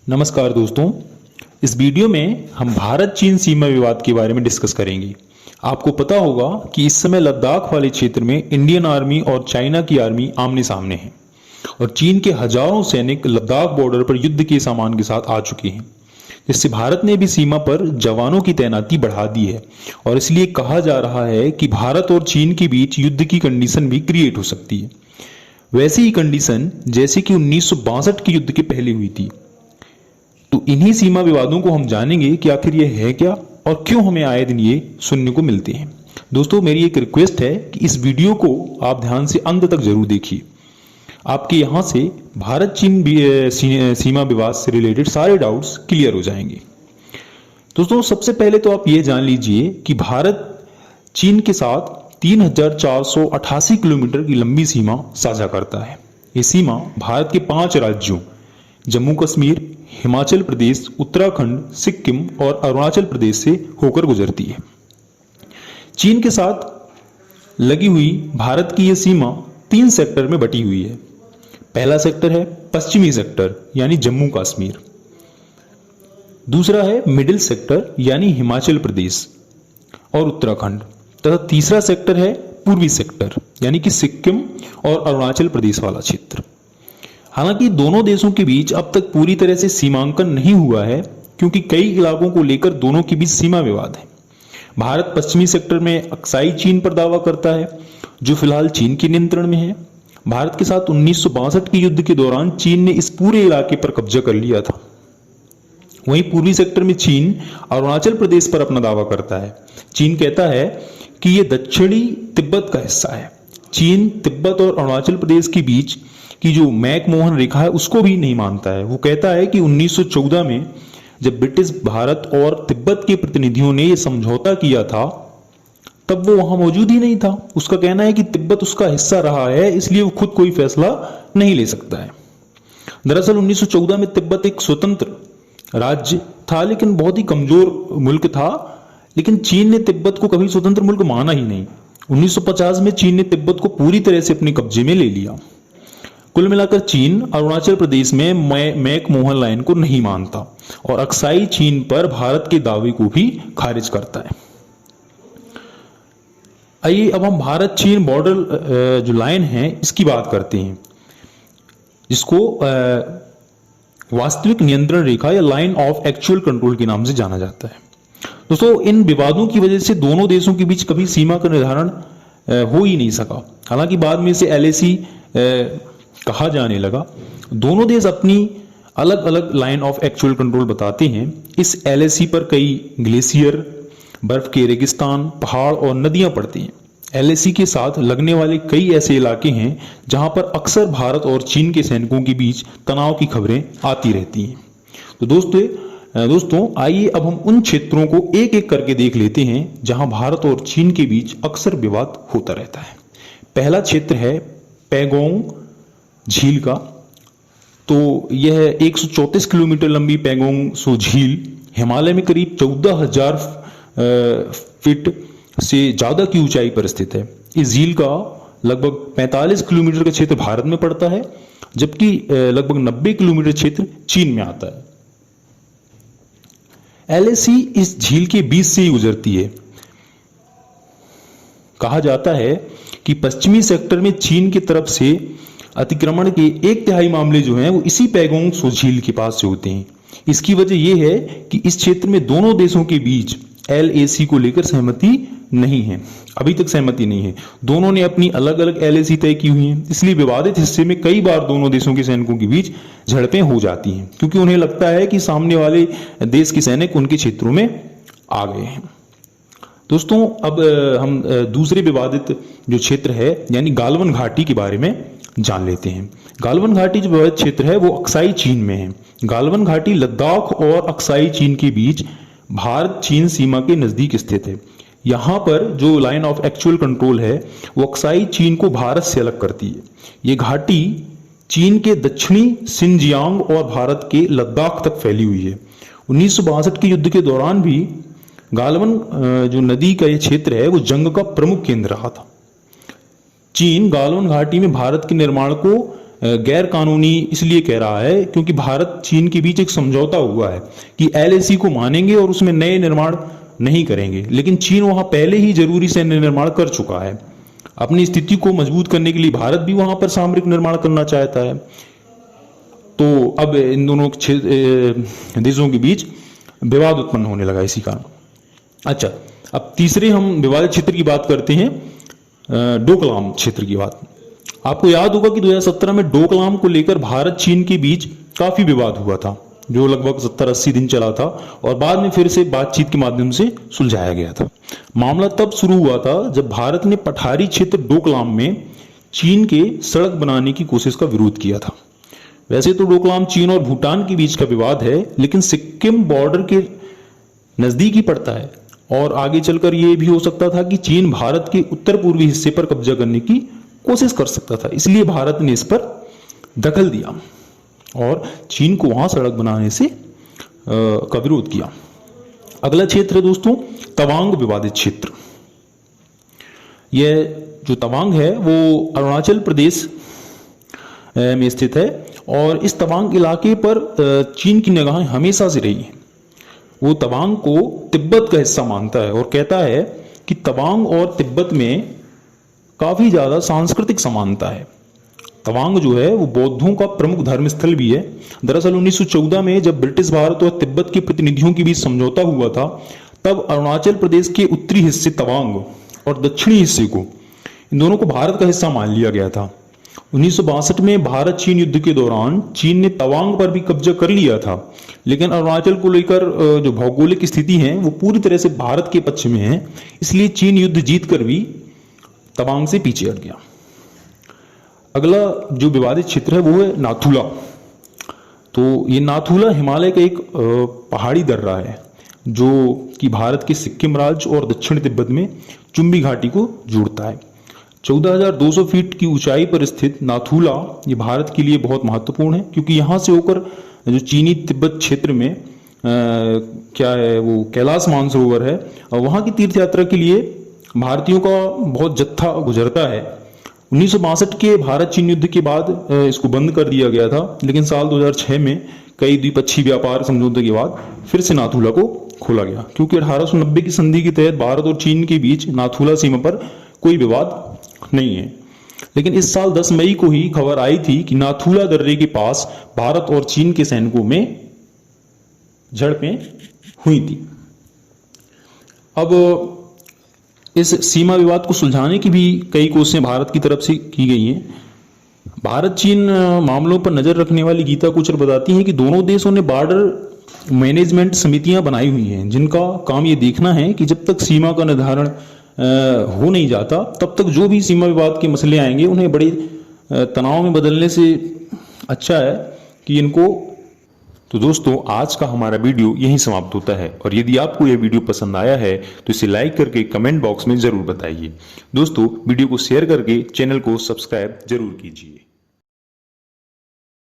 नमस्कार दोस्तों। इस वीडियो में हम भारत चीन सीमा विवाद के बारे में डिस्कस करेंगे। आपको पता होगा कि इस समय लद्दाख वाले क्षेत्र में इंडियन आर्मी और चाइना की आर्मी आमने सामने है और चीन के हजारों सैनिक लद्दाख बॉर्डर पर युद्ध के सामान के साथ आ चुके हैं, जिससे भारत ने भी सीमा पर जवानों की तैनाती बढ़ा दी है और इसलिए कहा जा रहा है कि भारत और चीन के बीच युद्ध की कंडीशन भी क्रिएट हो सकती है। वैसी ही कंडीशन जैसे कि 1962 के युद्ध के पहले हुई थी। तो इन्हीं सीमा विवादों को हम जानेंगे कि आखिर ये है क्या और क्यों हमें आए दिन ये सुनने को मिलते हैं। दोस्तों, मेरी एक रिक्वेस्ट है कि इस वीडियो को आप ध्यान से अंत तक जरूर देखिए। आपके यहाँ से भारत चीन सीमा विवाद से रिलेटेड सारे डाउट्स क्लियर हो जाएंगे। दोस्तों, सबसे पहले तो आप ये जान लीजिए कि भारत चीन के साथ 3488 किलोमीटर की लंबी सीमा साझा करता है। ये सीमा भारत के 5 राज्यों जम्मू कश्मीर, हिमाचल प्रदेश, उत्तराखंड, सिक्किम और अरुणाचल प्रदेश से होकर गुजरती है। चीन के साथ लगी हुई भारत की यह सीमा 3 सेक्टर में बटी हुई है। पहला सेक्टर है पश्चिमी सेक्टर यानी जम्मू कश्मीर, दूसरा है मिडिल सेक्टर यानी हिमाचल प्रदेश और उत्तराखंड, तथा तीसरा सेक्टर है पूर्वी सेक्टर यानी कि सिक्किम और अरुणाचल प्रदेश वाला क्षेत्र। हालांकि दोनों देशों के बीच अब तक पूरी तरह से सीमांकन नहीं हुआ है, क्योंकि कई इलाकों को लेकर दोनों के बीच सीमा विवाद है। भारत पश्चिमी सेक्टर में अक्साई चीन पर दावा करता है, जो फिलहाल चीन के नियंत्रण में है। भारत के साथ 1962 के युद्ध के दौरान चीन ने इस पूरे इलाके पर कब्जा कर लिया था। वहीं पूर्वी सेक्टर में चीन अरुणाचल प्रदेश पर अपना दावा करता है। चीन कहता है कि यह दक्षिणी तिब्बत का हिस्सा है। चीन तिब्बत और अरुणाचल प्रदेश के बीच की जो मैकमोहन रेखा है उसको भी नहीं मानता है। वो कहता है कि 1914 में जब ब्रिटिश भारत और तिब्बत के प्रतिनिधियों ने यह समझौता किया था तब वो वहां मौजूद ही नहीं था। उसका कहना है कि तिब्बत उसका हिस्सा रहा है, इसलिए वो खुद कोई फैसला नहीं ले सकता है। दरअसल 1914 में तिब्बत एक स्वतंत्र राज्य था, लेकिन बहुत ही कमजोर मुल्क था। लेकिन चीन ने तिब्बत को कभी स्वतंत्र मुल्क माना ही नहीं। 1950 में चीन ने तिब्बत को पूरी तरह से अपने कब्जे में ले लिया। कुल मिलाकर चीन अरुणाचल प्रदेश में मैकमोहन लाइन को नहीं मानता और अक्साई चीन पर भारत के दावे को भी खारिज करता है। आइए अब हम भारत चीन बॉर्डर जो लाइन है इसकी बात करते हैं, जिसको वास्तविक नियंत्रण रेखा या लाइन ऑफ एक्चुअल कंट्रोल के नाम से जाना जाता है। दोस्तों, इन विवादों की वजह से दोनों देशों के बीच कभी सीमा का निर्धारण हो ही नहीं सका। हालांकि बाद में इसे LAC कहा जाने लगा। दोनों देश अपनी अलग अलग लाइन ऑफ एक्चुअल कंट्रोल बताते हैं। इस LAC पर कई ग्लेशियर, बर्फ के रेगिस्तान, पहाड़ और नदियां पड़ती हैं। LAC के साथ लगने वाले कई ऐसे इलाके हैं जहां पर अक्सर भारत और चीन के सैनिकों के बीच तनाव की खबरें आती रहती हैं। तो दोस्तों आइए अब हम उन क्षेत्रों को एक एक करके देख लेते हैं जहां भारत और चीन के बीच अक्सर विवाद होता रहता है। पहला क्षेत्र है पैगोंग झील का। तो यह 134 किलोमीटर लंबी पैगोंग सो झील हिमालय में करीब 14,000 फीट से ज्यादा की ऊंचाई पर स्थित है। इस झील का लगभग 45 किलोमीटर का क्षेत्र भारत में पड़ता है, जबकि लगभग 90 किलोमीटर क्षेत्र चीन में आता है। LAC इस झील के बीच से ही गुजरती है। कहा जाता है कि पश्चिमी सेक्टर में चीन की तरफ से अतिक्रमण के 1/3 मामले जो हैं वो इसी पैगोंग सो झील के पास से होते हैं। इसकी वजह यह है कि इस क्षेत्र में दोनों देशों के बीच LAC को लेकर सहमति नहीं है। अभी तक सहमति नहीं है। दोनों ने अपनी अलग अलग LAC तय की हुई हैं, इसलिए विवादित हिस्से में कई बार दोनों देशों के सैनिकों के बीच झड़पें हो जाती हैं, क्योंकि उन्हें लगता है कि सामने वाले देश के सैनिक उनके क्षेत्रों में आ गए हैं। दोस्तों, अब हम दूसरे विवादित जो क्षेत्र है यानी गालवन घाटी के बारे में जान लेते हैं। गालवन घाटी जो विवादित क्षेत्र है वो अक्साई चीन में है। गालवन घाटी लद्दाख और अक्साई चीन के बीच भारत चीन सीमा के नजदीक स्थित है। यहां पर जो लाइन ऑफ एक्चुअल कंट्रोल है वो अक्साई चीन को भारत से अलग करती है। ये घाटी चीन के दक्षिणी सिंजियांग और भारत के लद्दाख तक फैली हुई है। 1962 के युद्ध के दौरान भी गालवन जो नदी का ये क्षेत्र है वो जंग का प्रमुख केंद्र रहा था। चीन गालवन घाटी में भारत के निर्माण को गैर कानूनी इसलिए कह रहा है क्योंकि भारत चीन के बीच एक समझौता हुआ है कि LAC को मानेंगे और उसमें नए निर्माण नहीं करेंगे, लेकिन चीन वहां पहले ही जरूरी सैन्य निर्माण कर चुका है। अपनी स्थिति को मजबूत करने के लिए भारत भी वहां पर सामरिक निर्माण करना चाहता है। तो अब इन दोनों देशों के बीच विवाद उत्पन्न होने लगा इसी कारण। अच्छा, अब तीसरे हम विवादित क्षेत्र की बात करते हैं, डोकलाम क्षेत्र की बात। आपको याद होगा कि 2017 में डोकलाम को लेकर भारत चीन के बीच काफी विवाद हुआ था, जो लगभग 70-80 दिन चला था और बाद में फिर से बातचीत के माध्यम से सुलझाया गया था। मामला तब शुरू हुआ था जब भारत ने पठारी क्षेत्र डोकलाम में चीन के सड़क बनाने की कोशिश का विरोध किया था। वैसे तो डोकलाम चीन और भूटान के बीच का विवाद है, लेकिन सिक्किम बॉर्डर के नजदीक ही पड़ता है और आगे चलकर यह भी हो सकता था कि चीन भारत के उत्तर पूर्वी हिस्से पर कब्जा करने की कोशिश कर सकता था। इसलिए भारत ने इस पर दखल दिया और चीन को वहां सड़क बनाने से का विरोध किया। अगला क्षेत्र है दोस्तों तवांग विवादित क्षेत्र। यह जो तवांग है वो अरुणाचल प्रदेश में स्थित है और इस तवांग इलाके पर चीन की निगाहें हमेशा से रही हैं। वो तवांग को तिब्बत का हिस्सा मानता है और कहता है कि तवांग और तिब्बत में काफी ज्यादा सांस्कृतिक समानता है। तवांग जो है वो बौद्धों का प्रमुख धर्म स्थल भी है। दरअसल 1914 में जब ब्रिटिश भारत और तिब्बत के प्रतिनिधियों के बीच समझौता हुआ था, तब अरुणाचल प्रदेश के उत्तरी हिस्से तवांग और दक्षिणी हिस्से को, इन दोनों को भारत का हिस्सा मान लिया गया था। 1962 में भारत चीन युद्ध के दौरान चीन ने तवांग पर भी कब्जा कर लिया था, लेकिन अरुणाचल को लेकर जो भौगोलिक स्थिति है वो पूरी तरह से भारत के पक्ष में है, इसलिए चीन युद्ध जीतकर भी तवांग से पीछे हट गया। अगला जो विवादित क्षेत्र है वो है नाथुला। तो ये नाथुला हिमालय का एक पहाड़ी दर्रा है जो कि भारत के सिक्किम राज्य और दक्षिण तिब्बत में चुम्बी घाटी को जोड़ता है। 14,200 फीट की ऊंचाई पर स्थित नाथुला ये भारत के लिए बहुत महत्वपूर्ण है, क्योंकि यहाँ से होकर जो चीनी तिब्बत क्षेत्र में क्या है वो कैलाश मानसरोवर है और वहाँ की तीर्थ यात्रा के लिए भारतीयों का बहुत जत्था गुजरता है। 1962 के भारत चीन युद्ध के बाद इसको बंद कर दिया गया था, लेकिन साल 2006 में कई द्विपक्षीय व्यापार समझौते के बाद फिर से नाथुला को खोला गया, क्योंकि 1890 की संधि के तहत भारत और चीन के बीच नाथुला सीमा पर कोई विवाद नहीं है। लेकिन इस साल 10 मई को ही खबर आई थी कि नाथुला दर्रे के पास भारत और चीन के सैनिकों में झड़पें हुई थी। अब इस सीमा विवाद को सुलझाने की भी कई कोशिशें भारत की तरफ से की गई हैं। भारत चीन मामलों पर नजर रखने वाली गीता कुचर बताती हैं कि दोनों देशों ने बॉर्डर मैनेजमेंट समितियां बनाई हुई हैं, जिनका काम ये देखना है कि जब तक सीमा का निर्धारण हो नहीं जाता तब तक जो भी सीमा विवाद के मसले आएंगे उन्हें बड़े तनाव में बदलने से अच्छा है कि इनको। तो दोस्तों आज का हमारा वीडियो यहीं समाप्त होता है और यदि आपको यह वीडियो पसंद आया है तो इसे लाइक करके कमेंट बॉक्स में जरूर बताइए। दोस्तों वीडियो को शेयर करके चैनल को सब्सक्राइब जरूर कीजिए।